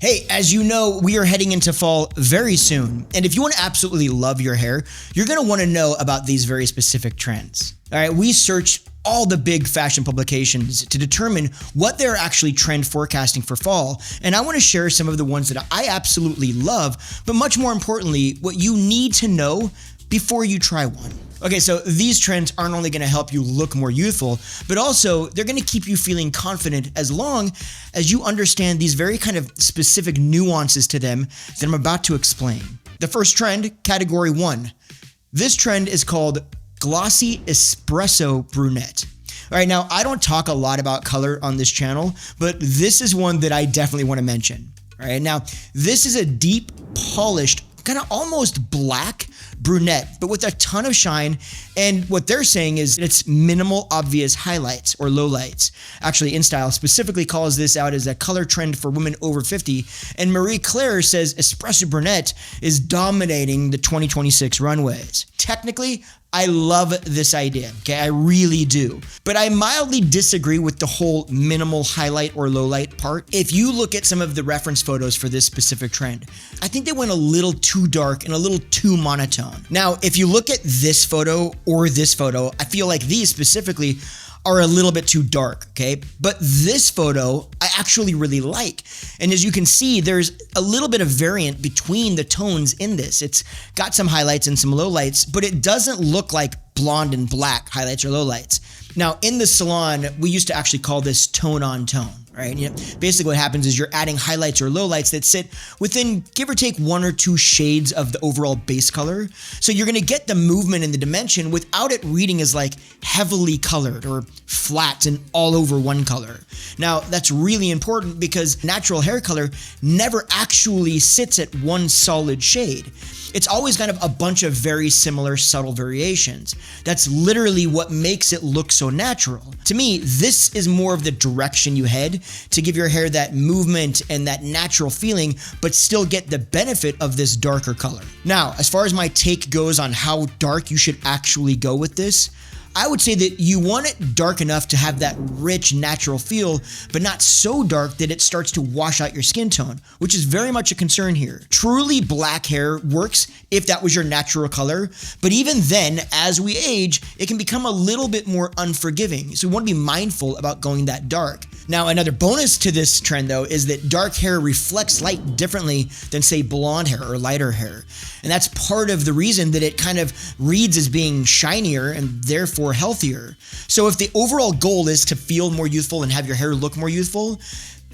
Hey, as you know, we are heading into fall very soon. And if you want to absolutely love your hair, you're going to want to know about these very specific trends. All right, we search all the big fashion publications to determine what they're actually trend forecasting for fall. And I want to share some of the ones that I absolutely love, but much more importantly, what you need to know before you try one. Okay, so these trends aren't only going to help you look more youthful, but also they're going to keep you feeling confident as long as you understand these very kind of specific nuances to them that I'm about to explain. The first trend, category 1. This trend is called glossy espresso brunette. All right, now I don't talk a lot about color on this channel, but this is one that I definitely want to mention. All right, now this is a deep, polished, kind of almost black brunette, but with a ton of shine. And what they're saying is it's minimal obvious highlights or lowlights. Actually, InStyle specifically calls this out as a color trend for women over 50. And Marie Claire says espresso brunette is dominating the 2026 runways. Technically, I love this idea, okay? I really do. But I mildly disagree with the whole minimal highlight or lowlight part. If you look at some of the reference photos for this specific trend, I think they went a little too dark and a little too monotone. Now, if you look at this photo or this photo, I feel like these specifically are a little bit too dark, okay? But this photo, I actually really like. And as you can see, there's a little bit of variant between the tones in this. It's got some highlights and some lowlights, but it doesn't look like blonde and black highlights or lowlights. Now, in the salon, we used to actually call this tone on tone. Right? You know, basically what happens is you're adding highlights or lowlights that sit within, give or take, 1 or 2 shades of the overall base color. So you're gonna get the movement and the dimension without it reading as like heavily colored or flat and all over one color. Now, that's really important because natural hair color never actually sits at one solid shade. It's always kind of a bunch of very similar subtle variations. That's literally what makes it look so natural. To me, this is more of the direction you head to give your hair that movement and that natural feeling, but still get the benefit of this darker color. Now, as far as my take goes on how dark you should actually go with this, I would say that you want it dark enough to have that rich, natural feel, but not so dark that it starts to wash out your skin tone, which is very much a concern here. Truly black hair works if that was your natural color, but even then, as we age, it can become a little bit more unforgiving. So we want to be mindful about going that dark. Now, another bonus to this trend, though, is that dark hair reflects light differently than, say, blonde hair or lighter hair. And that's part of the reason that it kind of reads as being shinier and therefore healthier. So if the overall goal is to feel more youthful and have your hair look more youthful,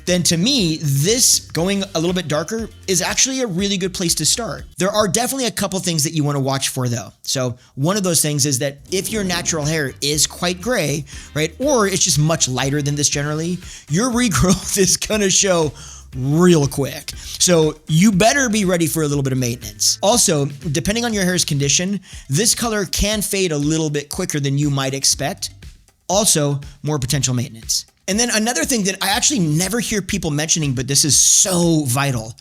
then to me, this going a little bit darker is actually a really good place to start. There are definitely a couple things that you want to watch for though. So one of those things is that if your natural hair is quite gray, right, or it's just much lighter than this generally, your regrowth is gonna show real quick. So you better be ready for a little bit of maintenance. Also, depending on your hair's condition, this color can fade a little bit quicker than you might expect. Also, more potential maintenance. And then another thing that I actually never hear people mentioning, but this is so vital.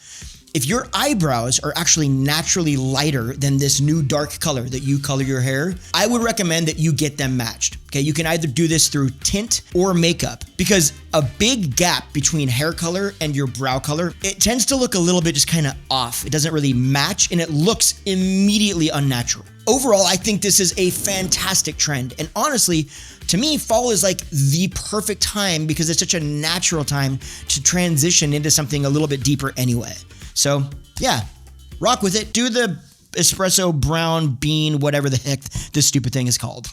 If your eyebrows are actually naturally lighter than this new dark color that you color your hair, I would recommend that you get them matched. Okay, you can either do this through tint or makeup because a big gap between hair color and your brow color, it tends to look a little bit just kind of off. It doesn't really match and it looks immediately unnatural. Overall, I think this is a fantastic trend. And honestly, to me, fall is like the perfect time because it's such a natural time to transition into something a little bit deeper anyway. So yeah, rock with it. Do the espresso brown bean, whatever the heck this stupid thing is called.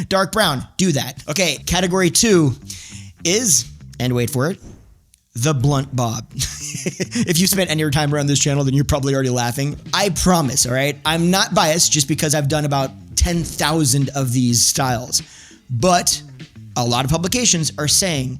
Dark brown, do that. Okay, category 2 is, and wait for it, the blunt bob. If you spent any of your time around this channel, then you're probably already laughing. I promise, all right? I'm not biased just because I've done about 10,000 of these styles. But a lot of publications are saying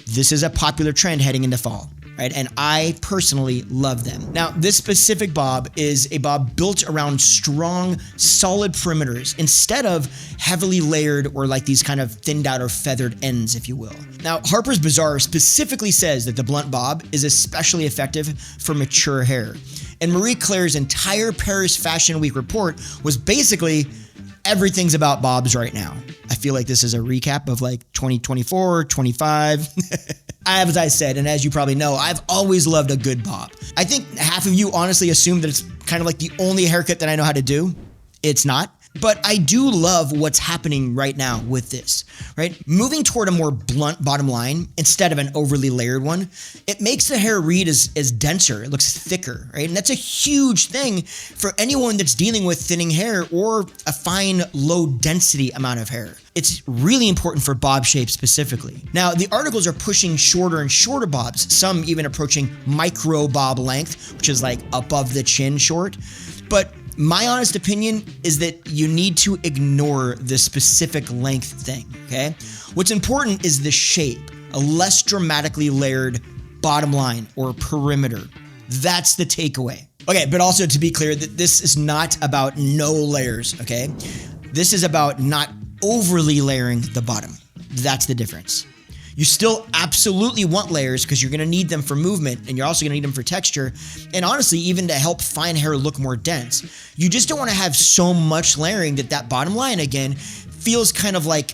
this is a popular trend heading into fall. Right? And I personally love them. Now, this specific bob is a bob built around strong, solid perimeters instead of heavily layered or like these kind of thinned out or feathered ends, if you will. Now, Harper's Bazaar specifically says that the blunt bob is especially effective for mature hair. And Marie Claire's entire Paris Fashion Week report was basically everything's about bobs right now. I feel like this is a recap of like 2024, 25. As I said, and as you probably know, I've always loved a good bob. I think half of you honestly assume that it's kind of like the only haircut that I know how to do. It's not. But I do love what's happening right now with this, right? Moving toward a more blunt bottom line instead of an overly layered one, it makes the hair read as denser. It looks thicker, right? And that's a huge thing for anyone that's dealing with thinning hair or a fine, low density amount of hair. It's really important for bob shape specifically. Now, the articles are pushing shorter and shorter bobs, some even approaching micro bob length, which is like above the chin short. But my honest opinion is that you need to ignore the specific length thing, okay? What's important is the shape, a less dramatically layered bottom line or perimeter. That's the takeaway. Okay, but also to be clear that this is not about no layers, okay? This is about not overly layering the bottom. That's the difference. You still absolutely want layers because you're going to need them for movement, and you're also going to need them for texture, and honestly, even to help fine hair look more dense. You just don't want to have so much layering that bottom line, again, feels kind of like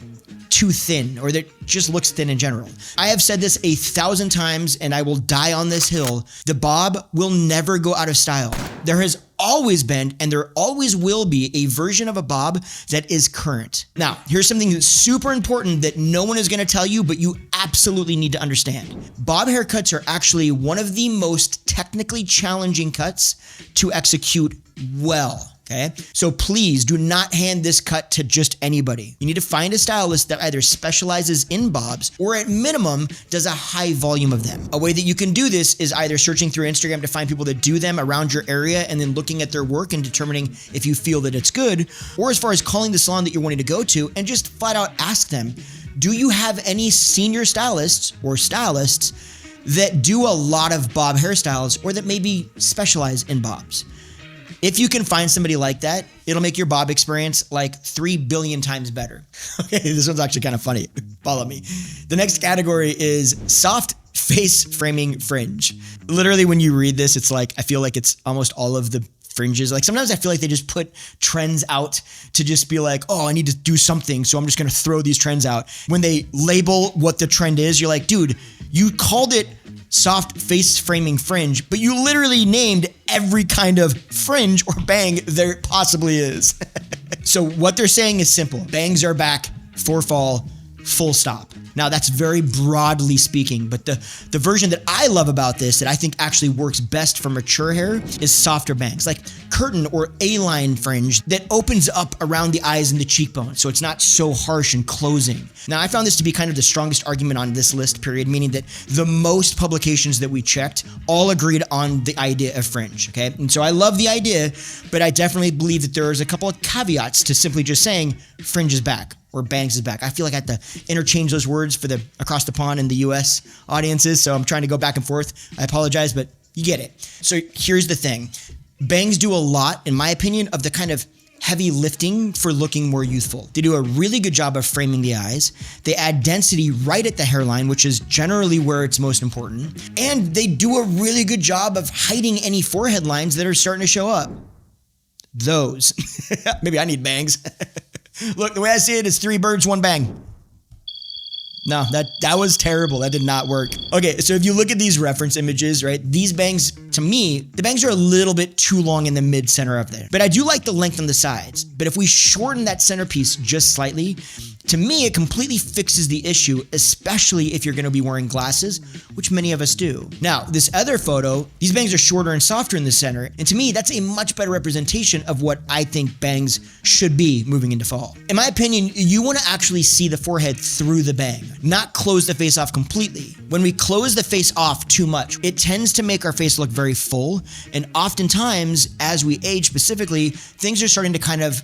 too thin, or that just looks thin in general. I have said this 1,000 times, and I will die on this hill. The bob will never go out of style. There has always been, and there always will be, a version of a bob that is current. Now, here's something that's super important that no one is going to tell you, but you absolutely need to understand. Bob haircuts are actually one of the most technically challenging cuts to execute well. Okay, so please do not hand this cut to just anybody. You need to find a stylist that either specializes in bobs or at minimum does a high volume of them. A way that you can do this is either searching through Instagram to find people that do them around your area and then looking at their work and determining if you feel that it's good, or as far as calling the salon that you're wanting to go to and just flat out ask them, do you have any senior stylists or stylists that do a lot of bob hairstyles or that maybe specialize in bobs? If you can find somebody like that, it'll make your bob experience like 3 billion times better. Okay, this one's actually kind of funny. Follow me. The next category is soft face framing fringe. Literally, when you read this, it's like, I feel like it's almost all of the fringes. Like sometimes I feel like they just put trends out to just be like, oh, I need to do something, so I'm just going to throw these trends out. When they label what the trend is, you're like, dude, you called it soft face framing fringe, but you literally named every kind of fringe or bang there possibly is. So what they're saying is simple. Bangs are back for fall, full stop. Now that's very broadly speaking, but the version that I love about this that I think actually works best for mature hair is softer bangs, like curtain or A-line fringe that opens up around the eyes and the cheekbones, so it's not so harsh and closing. Now I found this to be kind of the strongest argument on this list, period, meaning that the most publications that we checked all agreed on the idea of fringe, okay? And so I love the idea, but I definitely believe that there's a couple of caveats to simply just saying fringe is back or bangs is back. I feel like I have to interchange those words for the across the pond in the US audiences, so I'm trying to go back and forth. I apologize, but you get it. So here's the thing. Bangs do a lot, in my opinion, of the kind of heavy lifting for looking more youthful. They do a really good job of framing the eyes. They add density right at the hairline, which is generally where it's most important. And they do a really good job of hiding any forehead lines that are starting to show up. Those. Maybe I need bangs. Look, the way I see it is 3 birds, 1 bang. No, that was terrible. That did not work. Okay, so if you look at these reference images, right, these bangs, to me, the bangs are a little bit too long in the mid-center of there. But I do like the length on the sides. But if we shorten that centerpiece just slightly, to me, it completely fixes the issue, especially if you're going to be wearing glasses, which many of us do. Now, this other photo, these bangs are shorter and softer in the center, and to me, that's a much better representation of what I think bangs should be moving into fall. In my opinion, you want to actually see the forehead through the bang, not close the face off completely. When we close the face off too much, it tends to make our face look very full, and oftentimes, as we age specifically, things are starting to kind of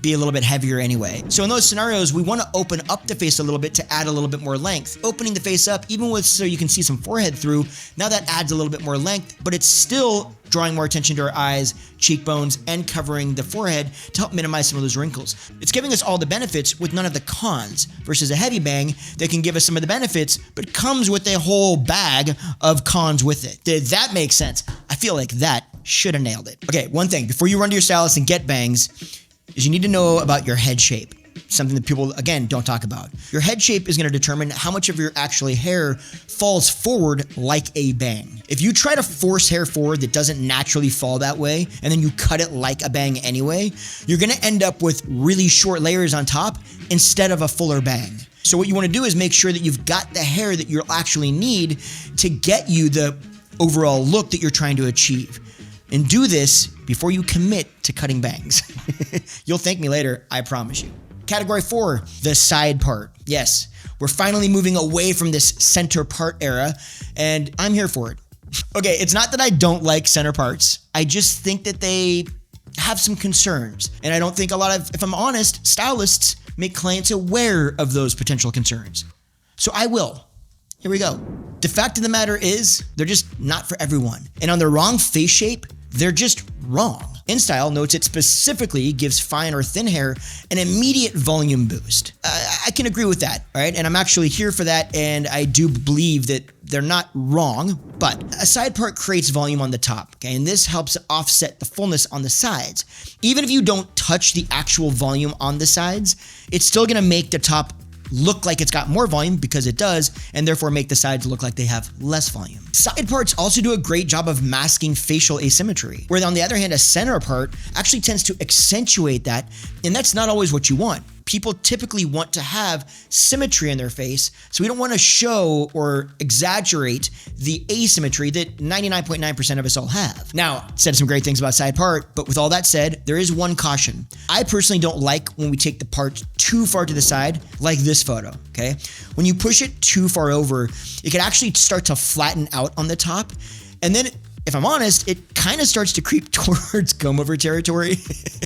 be a little bit heavier anyway. So in those scenarios, we want to open up the face a little bit to add a little bit more length. Opening the face up, even with so you can see some forehead through, now that adds a little bit more length, but it's still drawing more attention to our eyes, cheekbones, and covering the forehead to help minimize some of those wrinkles. It's giving us all the benefits with none of the cons, versus a heavy bang that can give us some of the benefits, but comes with a whole bag of cons with it. Did that make sense? I feel like that should have nailed it. Okay, one thing, before you run to your stylist and get bangs, is you need to know about your head shape. something that people, again, don't talk about. Your head shape is going to determine how much of your actually hair falls forward like a bang. If you try to force hair forward that doesn't naturally fall that way, and then you cut it like a bang anyway, you're going to end up with really short layers on top instead of a fuller bang. So what you want to do is make sure that you've got the hair that you'll actually need to get you the overall look that you're trying to achieve. And do this before you commit to cutting bangs. You'll thank me later, I promise you. Category 4, the side part. Yes, we're finally moving away from this center part era, and I'm here for it. Okay, it's not that I don't like center parts. I just think that they have some concerns. And I don't think a lot of, if I'm honest, stylists make clients aware of those potential concerns. So I will. Here we go. The fact of the matter is, they're just not for everyone. And on the wrong face shape, they're just wrong. InStyle notes it specifically gives fine or thin hair an immediate volume boost. I can agree with that, all right? And I'm actually here for that, and I do believe that they're not wrong, but a side part creates volume on the top, okay? And this helps offset the fullness on the sides. Even if you don't touch the actual volume on the sides, it's still gonna make the top look like it's got more volume because it does, and therefore make the sides look like they have less volume. Side parts also do a great job of masking facial asymmetry, where on the other hand, a center part actually tends to accentuate that, and that's not always what you want. People typically want to have symmetry in their face, so we don't want to show or exaggerate the asymmetry that 99.9% of us all have. Now, said some great things about side part, but with all that said, there is one caution. I personally don't like when we take the part too far to the side, like this photo, okay? When you push it too far over, it can actually start to flatten out on the top, and then if I'm honest, it kind of starts to creep towards comb-over territory.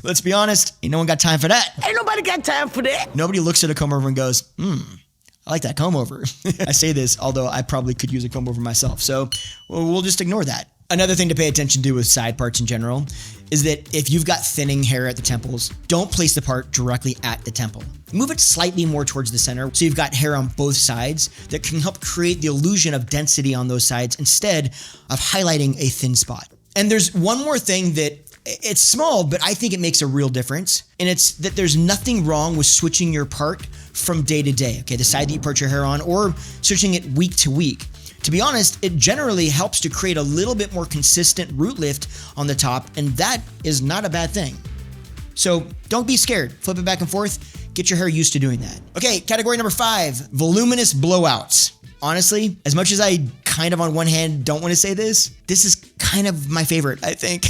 Let's be honest, ain't no one got time for that. Ain't nobody got time for that. Nobody looks at a comb-over and goes, I like that comb-over. I say this, although I probably could use a comb-over myself, so we'll just ignore that. Another thing to pay attention to with side parts in general is that if you've got thinning hair at the temples, don't place the part directly at the temple. Move it slightly more towards the center so you've got hair on both sides that can help create the illusion of density on those sides instead of highlighting a thin spot. And there's one more thing that it's small, but I think it makes a real difference. And it's that there's nothing wrong with switching your part from day to day, okay? The side that you part your hair on, or switching it week to week. To be honest, it generally helps to create a little bit more consistent root lift on the top, and that is not a bad thing. So don't be scared. Flip it back and forth. Get your hair used to doing that. Okay, category number 5, voluminous blowouts. Honestly, as much as I kind of on one hand don't want to say this is kind of my favorite, I think.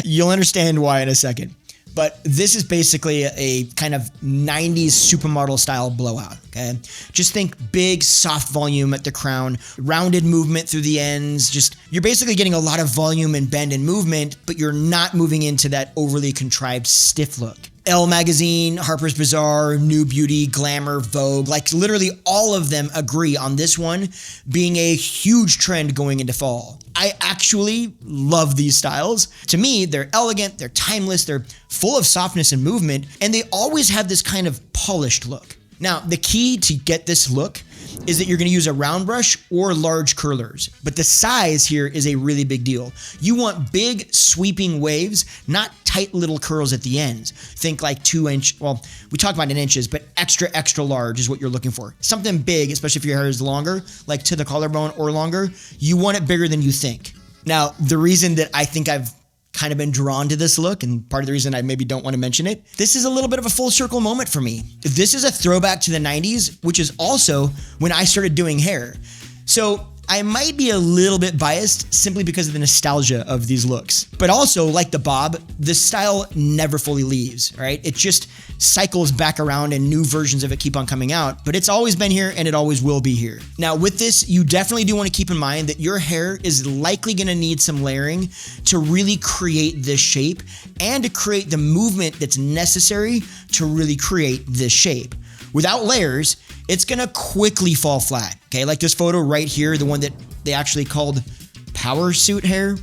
You'll understand why in a second. But this is basically a kind of 90s supermodel style blowout, okay? Just think big, soft volume at the crown, rounded movement through the ends. Just, you're basically getting a lot of volume and bend and movement, but you're not moving into that overly contrived stiff look. Elle Magazine, Harper's Bazaar, New Beauty, Glamour, Vogue, like literally all of them agree on this one being a huge trend going into fall. I actually love these styles. To me, they're elegant, they're timeless, they're full of softness and movement, and they always have this kind of polished look. Now, the key to get this look is that you're going to use a round brush or large curlers, but the size here is a really big deal. You want big sweeping waves, not tight little curls at the ends. Think like 2-inch, well, we talk about in inches, but extra large is what you're looking for. Something big, especially if your hair is longer, like to the collarbone or longer, you want it bigger than you think. Now, the reason that I think I've kind of been drawn to this look, and part of the reason I maybe don't want to mention it, this is a little bit of a full circle moment for me. This is a throwback to the 90s, which is also when I started doing hair. So I might be a little bit biased simply because of the nostalgia of these looks. But also, like the bob, the style never fully leaves, right? It just cycles back around and new versions of it keep on coming out, but it's always been here and it always will be here. Now with this, you definitely do want to keep in mind that your hair is likely going to need some layering to really create this shape and to create the movement that's necessary to really create this shape. Without layers, it's gonna quickly fall flat, okay? Like this photo right here, the one that they actually called power suit hair.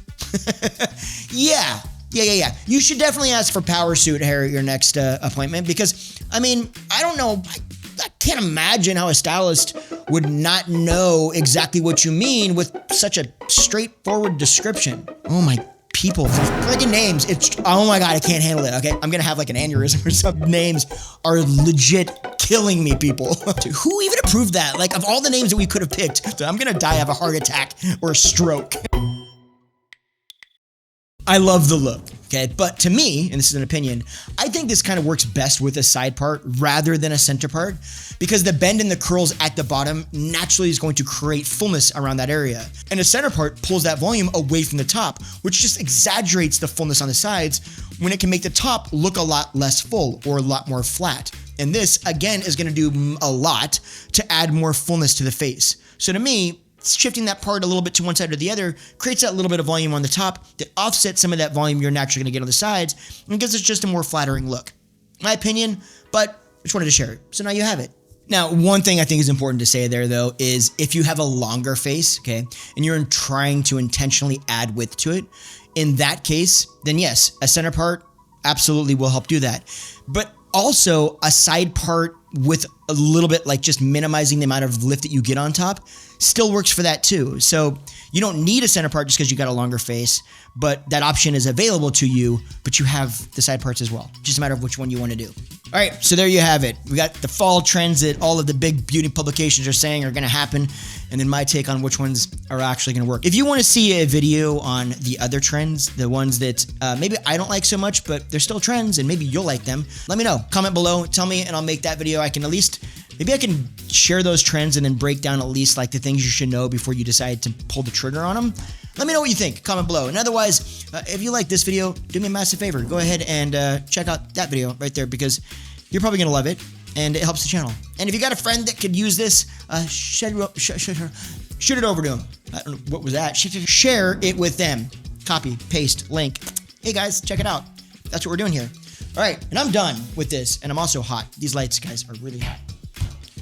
Yeah. You should definitely ask for power suit hair at your next appointment because, I mean, I don't know, I can't imagine how a stylist would not know exactly what you mean with such a straightforward description. Oh my people, friggin' names. It's, oh my God, I can't handle it, okay? I'm gonna have like an aneurysm or something. Names are legit killing me, people. Dude, who even approved that? Like, of all the names that we could have picked, I'm gonna die of a heart attack or a stroke. I love the look, okay? But to me, and this is an opinion, I think this kind of works best with a side part rather than a center part, because the bend and the curls at the bottom naturally is going to create fullness around that area. And a center part pulls that volume away from the top, which just exaggerates the fullness on the sides when it can make the top look a lot less full or a lot more flat. And this, again, is gonna do a lot to add more fullness to the face. So to me, shifting that part a little bit to one side or the other creates that little bit of volume on the top that offsets some of that volume you're naturally going to get on the sides and gives it just a more flattering look. My opinion, but I just wanted to share it. So now you have it. Now, one thing I think is important to say there, though, is if you have a longer face, okay, and you're trying to intentionally add width to it, in that case, then yes, a center part absolutely will help do that. But also a side part with a little bit like just minimizing the amount of lift that you get on top still works for that too. So you don't need a center part just because you got a longer face, but that option is available to you, but you have the side parts as well. Just a matter of which one you want to do. All right, so there you have it. We got the fall trends that all of the big beauty publications are saying are going to happen, and then my take on which ones are actually going to work. If you want to see a video on the other trends, the ones that maybe I don't like so much, but they're still trends and maybe you'll like them, let me know. Comment below, tell me, and I'll make that video. I can at least, maybe I can share those trends and then break down at least like the things you should know before you decide to pull the trigger on them. Let me know what you think. Comment below. And otherwise, if you like this video, do me a massive favor. Go ahead and check out that video right there because you're probably going to love it and it helps the channel. And if you got a friend that could use this, shoot it over to them. I don't know, what was that? Share it with them. Copy, paste, link. Hey guys, check it out. That's what we're doing here. All right, and I'm done with this, and I'm also hot. These lights, guys, are really hot.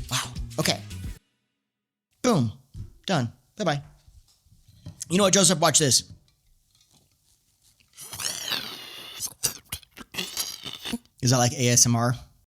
Wow, okay. Boom, done. Bye-bye. You know what, Joseph? Watch this. Is that like ASMR?